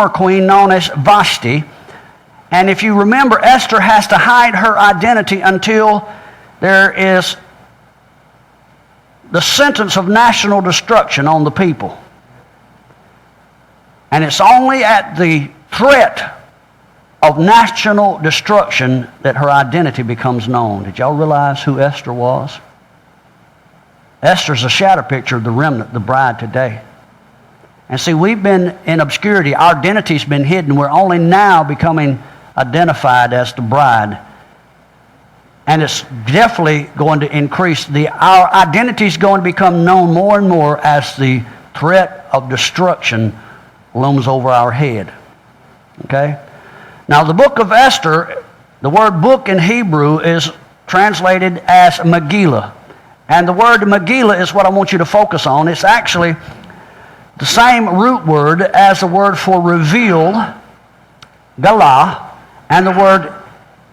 former queen known as Vashti. And if you remember, Esther has to hide her identity until there is the sentence of national destruction on the people. And it's only at the threat of national destruction that her identity becomes known. Did y'all realize who Esther was? Esther's a shadow picture of the remnant, the bride today. And see, we've been in obscurity. Our identity's been hidden. We're only now becoming identified as the bride. And it's definitely going to increase. Our identity is going to become known more and more as the threat of destruction looms over our head. Okay? Now, the book of Esther, the word book in Hebrew is translated as Megillah. And the word Megillah is what I want you to focus on. It's actually the same root word as the word for reveal, galah, and the word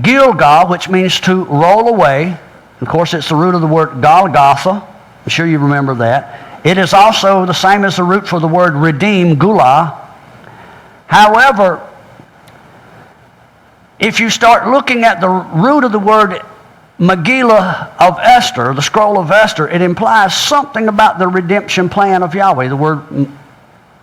Gilgal, which means to roll away. Of course, it's the root of the word Golgotha. I'm sure you remember that. It is also the same as the root for the word redeem, gula. However, if you start looking at the root of the word Megillah of Esther, the scroll of Esther, it implies something about the redemption plan of Yahweh. The word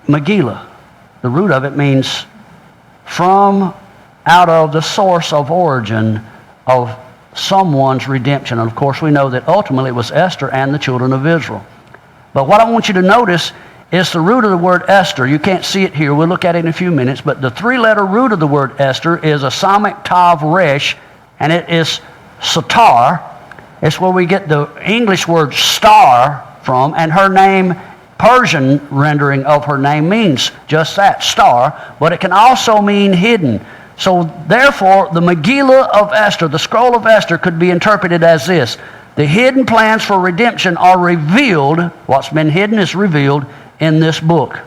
Megillah, the root of it means from, out of, the source of origin of someone's redemption. And of course, we know that ultimately it was Esther and the children of Israel. But what I want you to notice is the root of the word Esther. You can't see it here. We'll look at it in a few minutes. But the three-letter root of the word Esther is a Samic Tav Resh, and it is Satar. It's where we get the English word star from, and her name, Persian rendering of her name, means just that, star. But it can also mean hidden. So therefore, the Megillah of Esther, the scroll of Esther, could be interpreted as this. The hidden plans for redemption are revealed. What's been hidden is revealed in this book.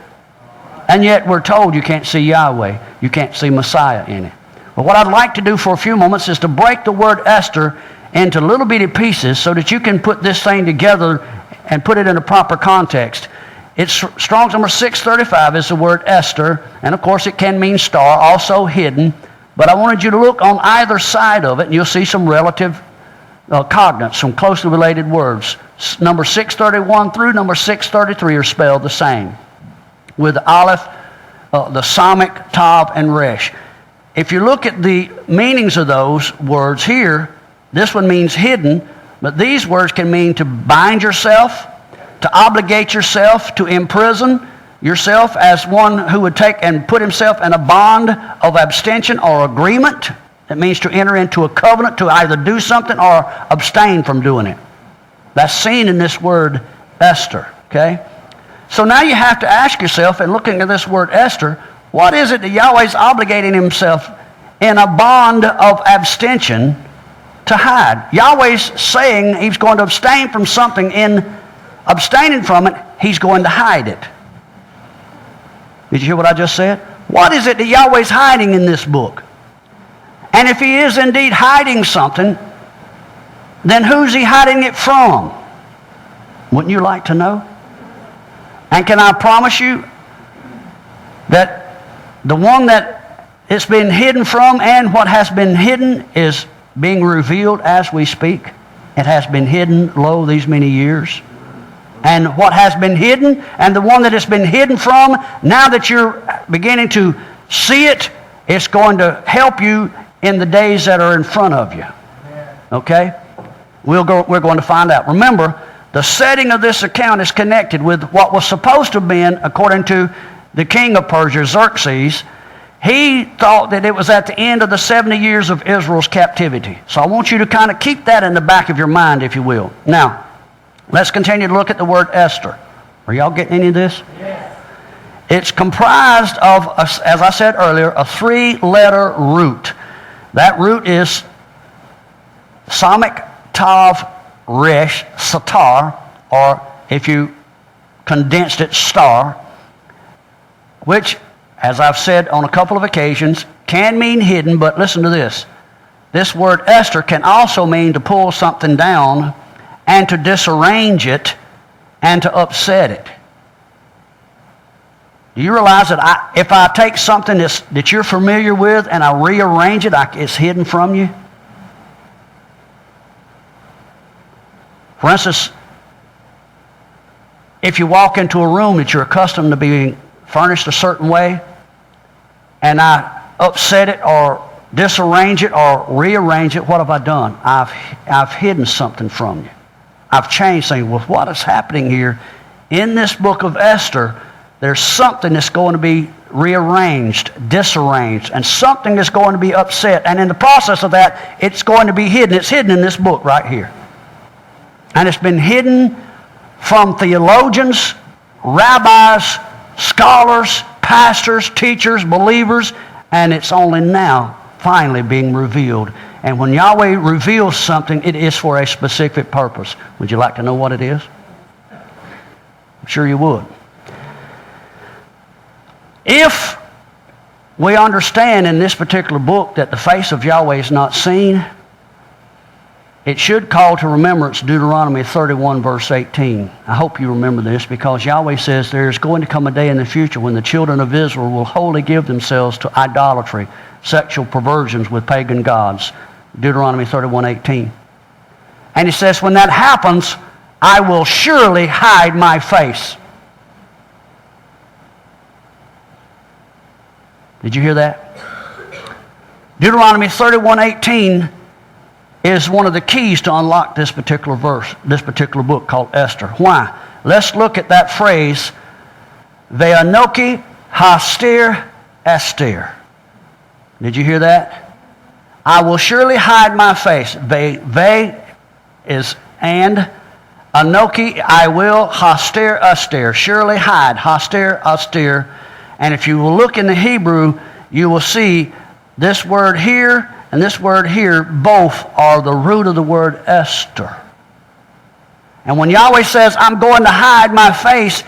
And yet we're told you can't see Yahweh. You can't see Messiah in it. But what I'd like to do for a few moments is to break the word Esther into little bitty pieces so that you can put this thing together and put it in a proper context. It's Strong's number 635 is the word Esther, and of course it can mean star, also hidden. But I wanted you to look on either side of it, and you'll see some relative cognates, some closely related words. Number 631 through number 633 are spelled the same, with Aleph, the Samic, Tav, and Resh. If you look at the meanings of those words here, this one means hidden, but these words can mean to bind yourself, to obligate yourself, to imprison yourself as one who would take and put himself in a bond of abstention or agreement. It means to enter into a covenant to either do something or abstain from doing it. That's seen in this word Esther, okay? So now you have to ask yourself, in looking at this word Esther, what is it that Yahweh's obligating himself in a bond of abstention to hide? Yahweh's saying he's going to abstain from something. In abstaining from it, he's going to hide it. Did you hear what I just said? What is it that Yahweh's hiding in this book? And if he is indeed hiding something, then who's he hiding it from? Wouldn't you like to know? And can I promise you that the one that it's been hidden from and what has been hidden is being revealed as we speak. It has been hidden, lo, these many years. And what has been hidden and the one that it's been hidden from, now that you're beginning to see it, it's going to help you in the days that are in front of you. Okay? We're going to find out. Remember, the setting of this account is connected with what was supposed to have been, according to the king of Persia, Xerxes. He thought that it was at the end of the 70 years of Israel's captivity. So I want you to kind of keep that in the back of your mind, if you will. Now, let's continue to look at the word Esther. Are y'all getting any of this? Yes. It's comprised of, as I said earlier, a three-letter root. That root is Samic Tav Resh, Satar, or if you condensed it, star, which, as I've said on a couple of occasions, can mean hidden, but listen to this. This word Esther can also mean to pull something down and to disarrange it and to upset it. Do you realize that if I take something that you're familiar with and I rearrange it, it's hidden from you? For instance, if you walk into a room that you're accustomed to being furnished a certain way, and I upset it or disarrange it or rearrange it, what have I done? I've hidden something from you. I've changed things. With what is happening here in this book of Esther, there's something that's going to be rearranged, disarranged, and something that's going to be upset. And in the process of that, it's going to be hidden. It's hidden in this book right here. And it's been hidden from theologians, rabbis, scholars, pastors, teachers, believers, and it's only now finally being revealed. And when Yahweh reveals something, it is for a specific purpose. Would you like to know what it is? I'm sure you would. If we understand in this particular book that the face of Yahweh is not seen, it should call to remembrance Deuteronomy 31, verse 18. I hope you remember this, because Yahweh says there's going to come a day in the future when the children of Israel will wholly give themselves to idolatry, sexual perversions with pagan gods. Deuteronomy 31, 18. And he says, when that happens, I will surely hide my face. Did you hear that? Deuteronomy 31:18 is one of the keys to unlock this particular verse, this particular book called Esther. Why? Let's look at that phrase, Ve'anoki hastir Esther. Did you hear that? I will surely hide my face. Ve is and. Anoki, I will, hastir Esther. Surely hide, hastir Esther. And if you will look in the Hebrew, you will see this word here and this word here, both are the root of the word Esther. And when Yahweh says, I'm going to hide my face,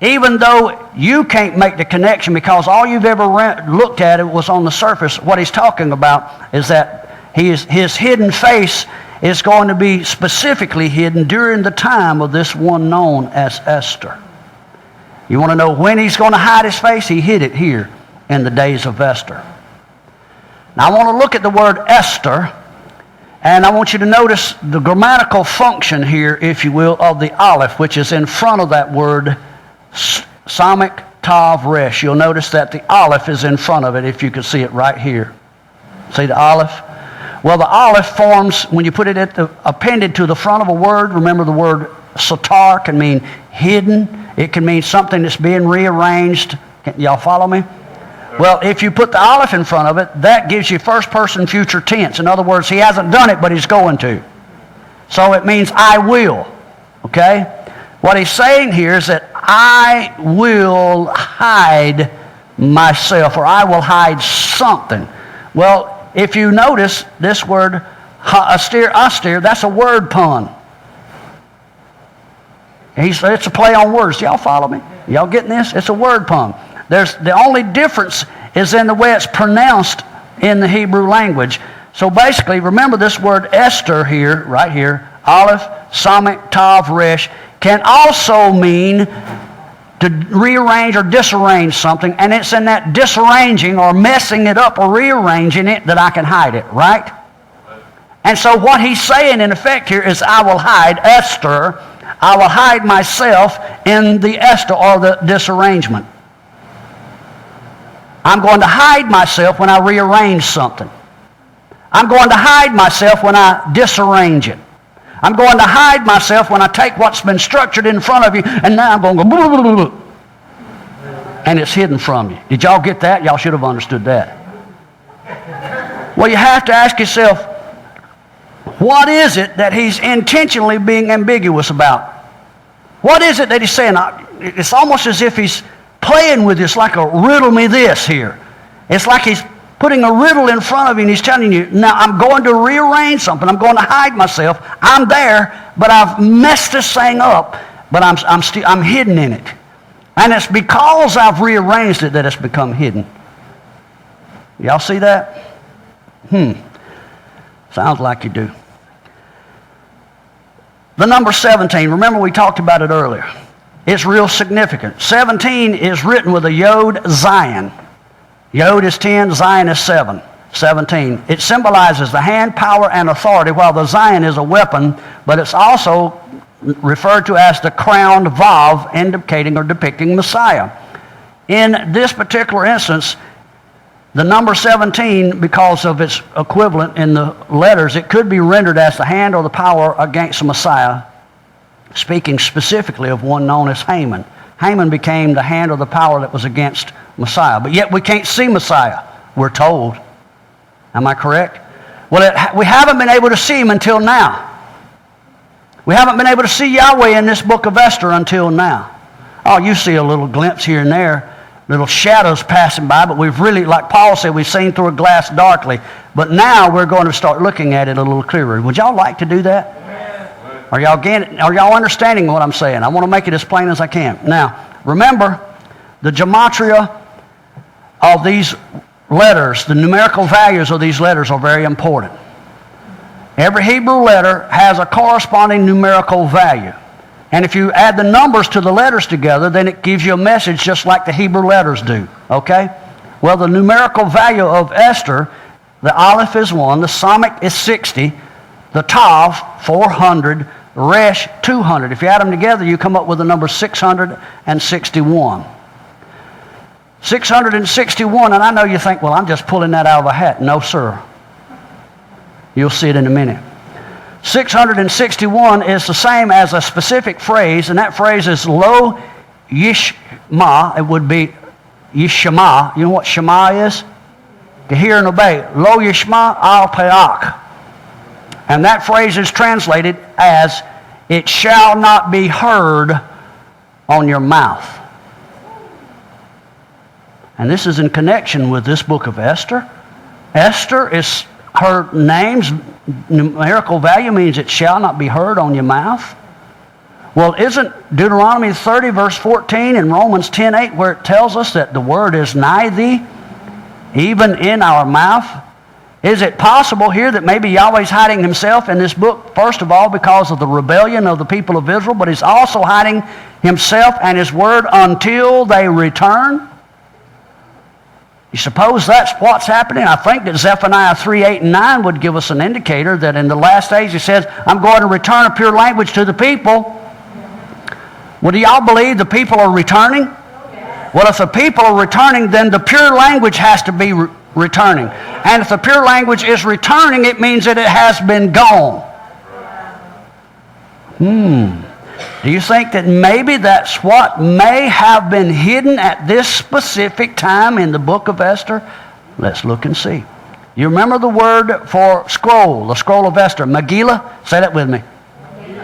even though you can't make the connection because all you've ever looked at it was on the surface, what he's talking about is that his hidden face is going to be specifically hidden during the time of this one known as Esther. You want to know when he's going to hide his face? He hid it here in the days of Esther. Now I want to look at the word Esther, and I want you to notice the grammatical function here, if you will, of the aleph, which is in front of that word Samek Tav Resh. You'll notice that the aleph is in front of it, if you can see it right here. See the aleph? Well, the aleph forms, when you put it appended to the front of a word, remember the word satar can mean hidden. It can mean something that's being rearranged. Y'all follow me? Well, if you put the aleph in front of it, that gives you first person future tense. In other words, he hasn't done it, but he's going to. So it means I will. Okay? What he's saying here is that I will hide myself, or I will hide something. Well, if you notice this word, astir, that's a word pun. It's a play on words. Y'all follow me? Y'all getting this? It's a word pun. The only difference is in the way it's pronounced in the Hebrew language. So basically, remember this word Esther here, right here, Aleph, Samek, Tav, Resh, can also mean to rearrange or disarrange something, and it's in that disarranging or messing it up or rearranging it that I can hide it, right? And so what he's saying in effect here is I will hide Esther, I will hide myself in the Esther or the disarrangement. I'm going to hide myself when I rearrange something. I'm going to hide myself when I disarrange it. I'm going to hide myself when I take what's been structured in front of you and now I'm going to go blah, blah, blah, blah, and it's hidden from you. Did y'all get that? Y'all should have understood that. Well, you have to ask yourself, what is it that he's intentionally being ambiguous about? What is it that he's saying? It's almost as if he's playing with this, like a riddle me this here. It's like he's putting a riddle in front of you and he's telling you, now I'm going to rearrange something. I'm going to hide myself. I'm there, but I've messed this thing up, but I'm hidden in it. And it's because I've rearranged it that it's become hidden. Y'all see that? Sounds like you do. The number 17, remember we talked about it earlier. It's real significant. 17 is written with a Yod Zion. Yod is 10, Zion is 7. 17. It symbolizes the hand, power, and authority, while the Zion is a weapon, but it's also referred to as the crowned Vav, indicating or depicting Messiah. In this particular instance, the number 17, because of its equivalent in the letters, it could be rendered as the hand or the power against the Messiah, speaking specifically of one known as Haman. Haman became the hand or the power that was against Messiah. But yet we can't see Messiah, we're told. Am I correct? Well, we haven't been able to see him until now. We haven't been able to see Yahweh in this book of Esther until now. Oh, you see a little glimpse here and there, little shadows passing by, but we've really, like Paul said, we've seen through a glass darkly. But now we're going to start looking at it a little clearer. Would y'all like to do that? Are y'all understanding what I'm saying? I want to make it as plain as I can. Now, remember, the gematria of these letters, the numerical values of these letters are very important. Every Hebrew letter has a corresponding numerical value. And if you add the numbers to the letters together, then it gives you a message just like the Hebrew letters do. Okay? Well, the numerical value of Esther, the Aleph is 1, the Samech is 60, the Tav, 400, Resh, 200. If you add them together, you come up with the number 661. 661, and I know you think, well, I'm just pulling that out of a hat. No, sir. You'll see it in a minute. 661 is the same as a specific phrase, and that phrase is Lo Yishma. It would be Yishma. You know what Shema is? To hear and obey. Lo Yishma al Peak. And that phrase is translated as, it shall not be heard on your mouth. And this is in connection with this book of Esther. Esther is, her name's numerical value means it shall not be heard on your mouth. Well, isn't Deuteronomy 30 verse 14 and Romans 10:8 where it tells us that the word is nigh thee, even in our mouth? Is it possible here that maybe Yahweh's hiding himself in this book, first of all, because of the rebellion of the people of Israel, but he's also hiding himself and his word until they return? You suppose that's what's happening? I think that Zephaniah 3:8 and 9 would give us an indicator that in the last days he says, I'm going to return a pure language to the people. Well, do y'all believe the people are returning? Well, if the people are returning, then the pure language has to be returning. And if the pure language is returning, it means that it has been gone. Do you think that maybe that's what may have been hidden at this specific time in the book of Esther? Let's look and see. You remember the word for scroll, the scroll of Esther, Megillah? Say that with me.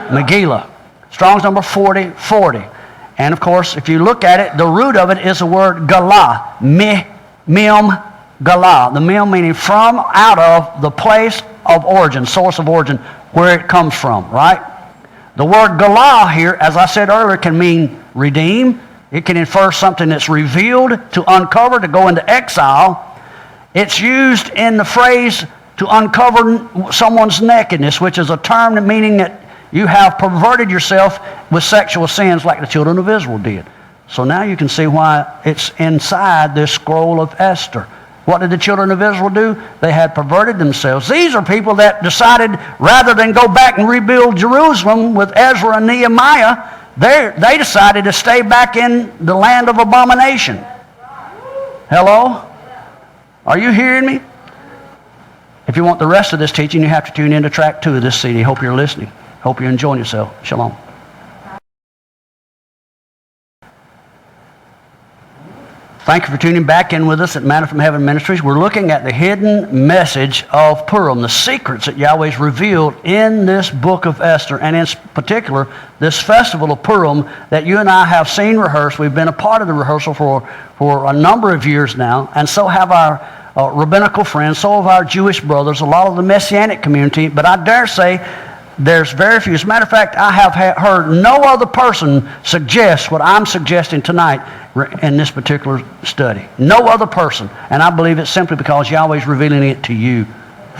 Megillah. Strong's number 4040. And of course, if you look at it, the root of it is the word galah, mim galah. The mim meaning from, out of, the place of origin, source of origin, where it comes from, right? The word galah here, as I said earlier, can mean redeem. It can infer something that's revealed, to uncover, to go into exile. It's used in the phrase to uncover someone's nakedness, which is a term meaning that you have perverted yourself with sexual sins like the children of Israel did. So now you can see why it's inside this scroll of Esther. What did the children of Israel do? They had perverted themselves. These are people that decided rather than go back and rebuild Jerusalem with Ezra and Nehemiah, they decided to stay back in the land of abomination. Hello? Are you hearing me? If you want the rest of this teaching, you have to tune into track 2 of this CD. Hope you're listening. Hope you're enjoying yourself. Shalom. Thank you for tuning back in with us at Manna from Heaven Ministries. We're looking at the hidden message of Purim, the secrets that Yahweh's revealed in this book of Esther, and in particular, this festival of Purim that you and I have seen rehearsed. We've been a part of the rehearsal for a number of years now, and so have our rabbinical friends, so have our Jewish brothers, a lot of the Messianic community, but I dare say there's very few. As a matter of fact, I have heard no other person suggest what I'm suggesting tonight in this particular study. No other person. And I believe it's simply because Yahweh's revealing it to you,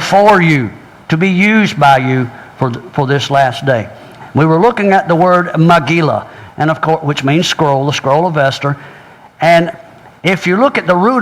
for you, to be used by you for this last day. We were looking at the word Megillah. and of course, which means scroll, the scroll of Esther. And if you look at the root